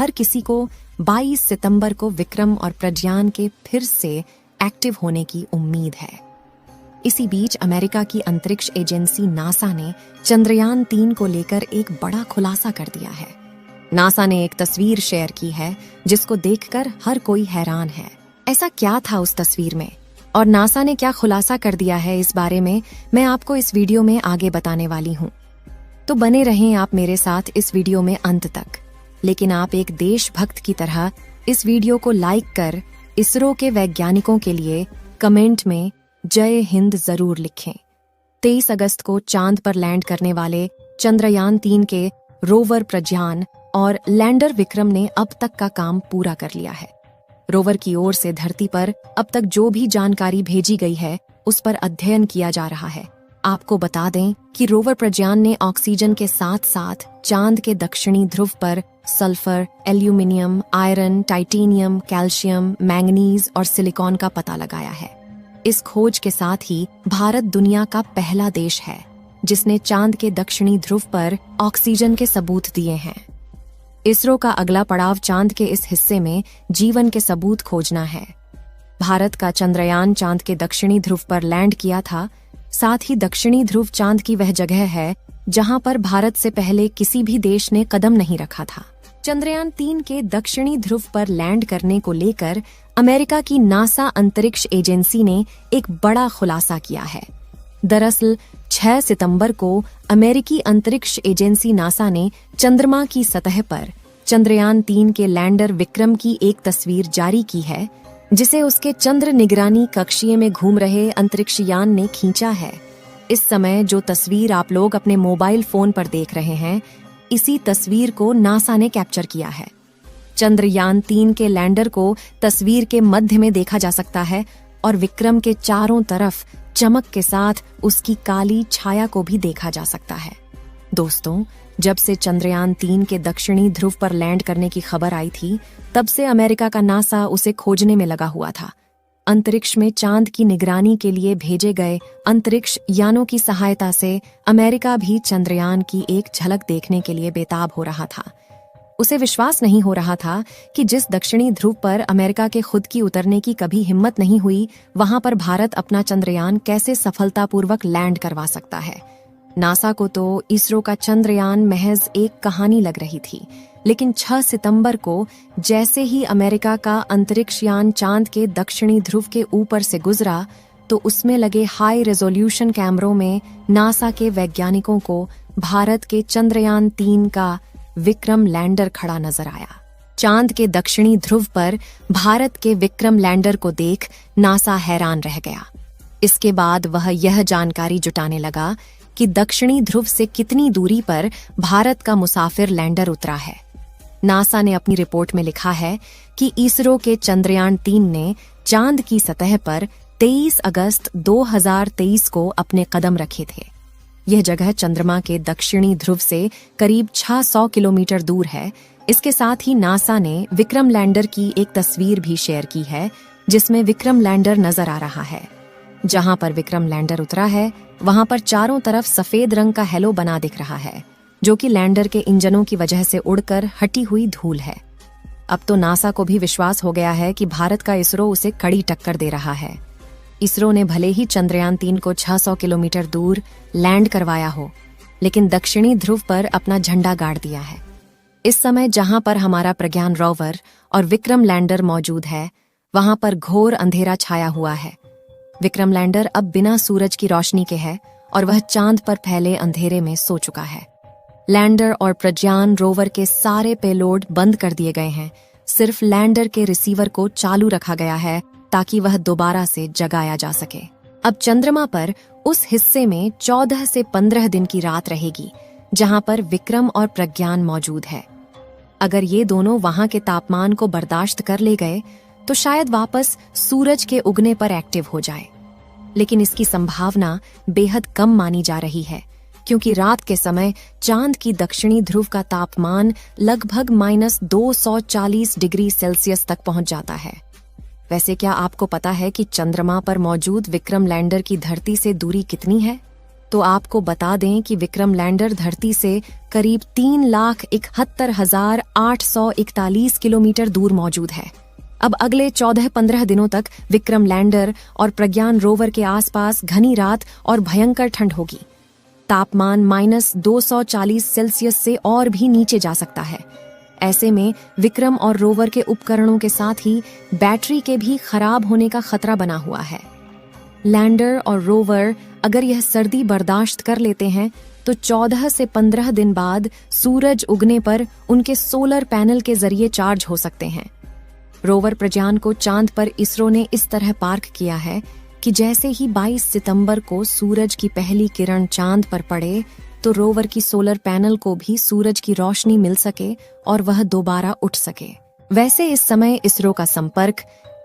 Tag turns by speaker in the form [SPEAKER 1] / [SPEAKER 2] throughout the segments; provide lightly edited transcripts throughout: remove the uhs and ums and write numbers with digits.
[SPEAKER 1] हर किसी को 22 सितंबर को विक्रम और प्रज्ञान के फिर से एक्टिव होने की उम्मीद है। इसी बीच अमेरिका की अंतरिक्ष एजेंसी नासा ने चंद्रयान 3 को लेकर एक बड़ा खुलासा कर दिया है। नासा ने एक तस्वीर शेयर की है जिसको देखकर हर कोई हैरान है। ऐसा क्या था उस तस्वीर में और नासा ने क्या खुलासा कर दिया है, इस बारे में मैं आपको इस वीडियो में आगे बताने वाली हूँ। तो बने रहें आप मेरे साथ इस वीडियो में अंत तक। लेकिन आप एक देशभक्त की तरह इस वीडियो को लाइक कर इसरो के वैज्ञानिकों के लिए कमेंट में जय हिंद जरूर लिखें। 23 अगस्त को चांद पर लैंड करने वाले चंद्रयान 3 के रोवर प्रज्ञान और लैंडर विक्रम ने अब तक का काम पूरा कर लिया है। रोवर की ओर से धरती पर अब तक जो भी जानकारी भेजी गई है उस पर अध्ययन किया जा रहा है। आपको बता दें कि रोवर प्रज्ञान ने ऑक्सीजन के साथ साथ चांद के दक्षिणी ध्रुव पर sulphur, aluminium, iron, titanium, calcium, manganese और सिलिकॉन का पता लगाया है। इस खोज के साथ ही भारत दुनिया का पहला देश है जिसने चांद के दक्षिणी ध्रुव पर ऑक्सीजन के सबूत दिए हैं। इसरो का अगला पड़ाव चांद के इस हिस्से में जीवन के सबूत खोजना है। भारत का चंद्रयान चांद के दक्षिणी ध्रुव पर लैंड किया था। साथ ही दक्षिणी ध्रुव चांद की वह जगह है जहां पर भारत से पहले किसी भी देश ने कदम नहीं रखा था। चंद्रयान 3 के दक्षिणी ध्रुव पर लैंड करने को लेकर अमेरिका की नासा अंतरिक्ष एजेंसी ने एक बड़ा खुलासा किया है। दरअसल 6 सितंबर को अमेरिकी अंतरिक्ष एजेंसी नासा ने चंद्रमा की सतह पर चंद्रयान 3 के लैंडर विक्रम की एक तस्वीर जारी की है, जिसे उसके चंद्र निगरानी कक्षीय में घूम रहे अंतरिक्ष यान ने खींचा है। इस समय जो तस्वीर आप लोग अपने मोबाइल फोन पर देख रहे हैं, इसी तस्वीर को नासा ने कैप्चर किया है। चंद्रयान 3 के लैंडर को तस्वीर के मध्य में देखा जा सकता है और विक्रम के चारों तरफ चमक के साथ उसकी काली छाया को भी देखा जा सकता है। दोस्तों, जब से चंद्रयान 3 के दक्षिणी ध्रुव पर लैंड करने की खबर आई थी, तब से अमेरिका का नासा उसे खोजने में लगा हुआ था। अंतरिक्ष में चांद की निगरानी के लिए भेजे गए अंतरिक्ष यानों की सहायता से अमेरिका भी चंद्रयान की एक झलक देखने के लिए बेताब हो रहा था। उसे विश्वास नहीं हो रहा था कि जिस दक्षिणी ध्रुव पर अमेरिका के खुद की उतरने की कभी हिम्मत नहीं हुई, वहां पर भारत अपना चंद्रयान कैसे सफलतापूर्वक लैंड करवा सकता है। नासा को तो इसरो का चंद्रयान महज एक कहानी लग रही थी, लेकिन 6 सितंबर को जैसे ही अमेरिका का अंतरिक्ष यान चांद के दक्षिणी ध्रुव के ऊपर से गुजरा, तो उसमें लगे हाई रेजोल्यूशन कैमरों में नासा के वैज्ञानिकों को भारत के चंद्रयान 3 का विक्रम लैंडर खड़ा नजर आया। चांद के दक्षिणी ध्रुव पर भारत के विक्रम लैंडर को देख नासा हैरान रह गया। इसके बाद वह यह जानकारी जुटाने लगा कि दक्षिणी ध्रुव से कितनी दूरी पर भारत का मुसाफिर लैंडर उतरा है। नासा ने अपनी रिपोर्ट में लिखा है कि इसरो के चंद्रयान 3 ने चांद की सतह पर 23 अगस्त 2023 को अपने कदम रखे थे। यह जगह चंद्रमा के दक्षिणी ध्रुव से करीब 600 किलोमीटर दूर है। इसके साथ ही नासा ने विक्रम लैंडर की एक तस्वीर भी शेयर की है, जिसमें विक्रम लैंडर नजर आ रहा है। जहां पर विक्रम लैंडर उतरा है, वहां पर चारों तरफ सफेद रंग का हेलो बना दिख रहा है, जो कि लैंडर के इंजनों की वजह से उड़कर हटी हुई धूल है। अब तो नासा को भी विश्वास हो गया है कि भारत का इसरो उसे कड़ी टक्कर दे रहा है। इसरो ने भले ही चंद्रयान 3 को 600 किलोमीटर दूर लैंड करवाया हो, लेकिन दक्षिणी ध्रुव पर अपना झंडा गाड़ दिया है। इस समय जहां पर हमारा प्रज्ञान रोवर और विक्रम लैंडर मौजूद है, वहां पर घोर अंधेरा छाया हुआ है। विक्रम लैंडर अब बिना सूरज की रोशनी के है और वह चांद पर फैले अंधेरे में सो चुका है। लैंडर और प्रज्ञान रोवर के सारे पेलोड बंद कर दिए गए हैं। सिर्फ लैंडर के रिसीवर को चालू रखा गया है ताकि वह दोबारा से जगाया जा सके। अब चंद्रमा पर उस हिस्से में 14 से 15 दिन की रात रहेगी जहां पर विक्रम और प्रज्ञान मौजूद है। अगर ये दोनों वहां के तापमान को बर्दाश्त कर ले गए तो शायद वापस सूरज के उगने पर एक्टिव हो जाए, लेकिन इसकी संभावना बेहद कम मानी जा रही है, क्योंकि रात के समय चांद की दक्षिणी ध्रुव का तापमान लगभग -240 डिग्री सेल्सियस तक पहुंच जाता है। वैसे क्या आपको पता है कि चंद्रमा पर मौजूद विक्रम लैंडर की धरती से दूरी कितनी है? तो आपको बता दें कि विक्रम लैंडर धरती से करीब 3,71,841 किलोमीटर दूर मौजूद है। अब अगले 14-15 दिनों तक विक्रम लैंडर और प्रज्ञान रोवर के आसपास घनी रात और भयंकर ठंड होगी। तापमान -240 सेल्सियस से और भी नीचे जा सकता है। ऐसे में विक्रम और रोवर के उपकरणों के साथ ही बैटरी के भी खराब होने का खतरा बना हुआ है। लैंडर और रोवर अगर यह सर्दी बर्दाश्त कर लेते हैं तो 14 से 15 दिन बाद सूरज उगने पर उनके सोलर पैनल के जरिए चार्ज हो सकते हैं। रोवर प्रज्ञान को चांद पर इसरो ने इस तरह पार्क किया है कि जैसे ही 22 सितंबर को सूरज की पहली किरण चांद पर पड़े तो रोवर की सोलर पैनल को भी सूरज की रोशनी मिल सके और वह दोबारा उठ सके। वैसे इस समय इसरो का संपर्क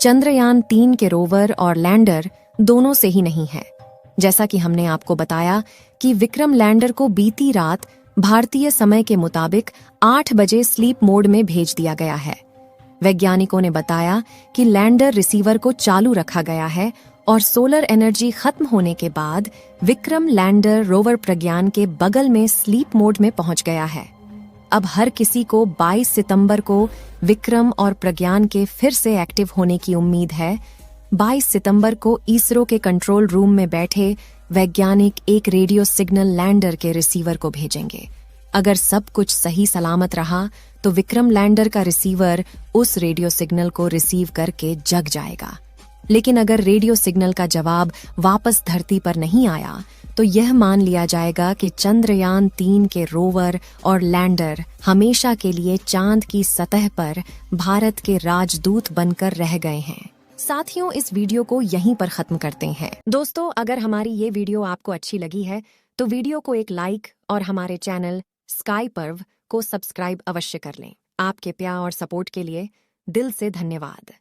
[SPEAKER 1] चंद्रयान 3 के रोवर और लैंडर दोनों से ही नहीं है। जैसा कि हमने आपको बताया कि विक्रम लैंडर को बीती रात भारतीय समय के मुताबिक 8 बजे स्लीप मोड में भेज दिया गया है। वैज्ञानिकों ने बताया कि लैंडर रिसीवर को चालू रखा गया है और सोलर एनर्जी खत्म होने के बाद विक्रम लैंडर रोवर प्रज्ञान के बगल में स्लीप मोड में पहुंच गया है। अब हर किसी को 22 सितंबर को विक्रम और प्रज्ञान के फिर से एक्टिव होने की उम्मीद है। 22 सितंबर को इसरो के कंट्रोल रूम में बैठे वैज्ञानिक एक रेडियो सिग्नल लैंडर के रिसीवर को भेजेंगे। अगर सब कुछ सही सलामत रहा तो विक्रम लैंडर का रिसीवर उस रेडियो सिग्नल को रिसीव करके जग जाएगा। लेकिन अगर रेडियो सिग्नल का जवाब वापस धरती पर नहीं आया तो यह मान लिया जाएगा कि चंद्रयान 3 के रोवर और लैंडर हमेशा के लिए चांद की सतह पर भारत के राजदूत बनकर रह गए हैं। साथियों, इस वीडियो को यहीं पर खत्म करते हैं। दोस्तों, अगर हमारी ये वीडियो आपको अच्छी लगी है तो वीडियो को एक लाइक और हमारे चैनल स्काई पर्व को सब्सक्राइब अवश्य कर लें। आपके प्यार और सपोर्ट के लिए दिल से धन्यवाद।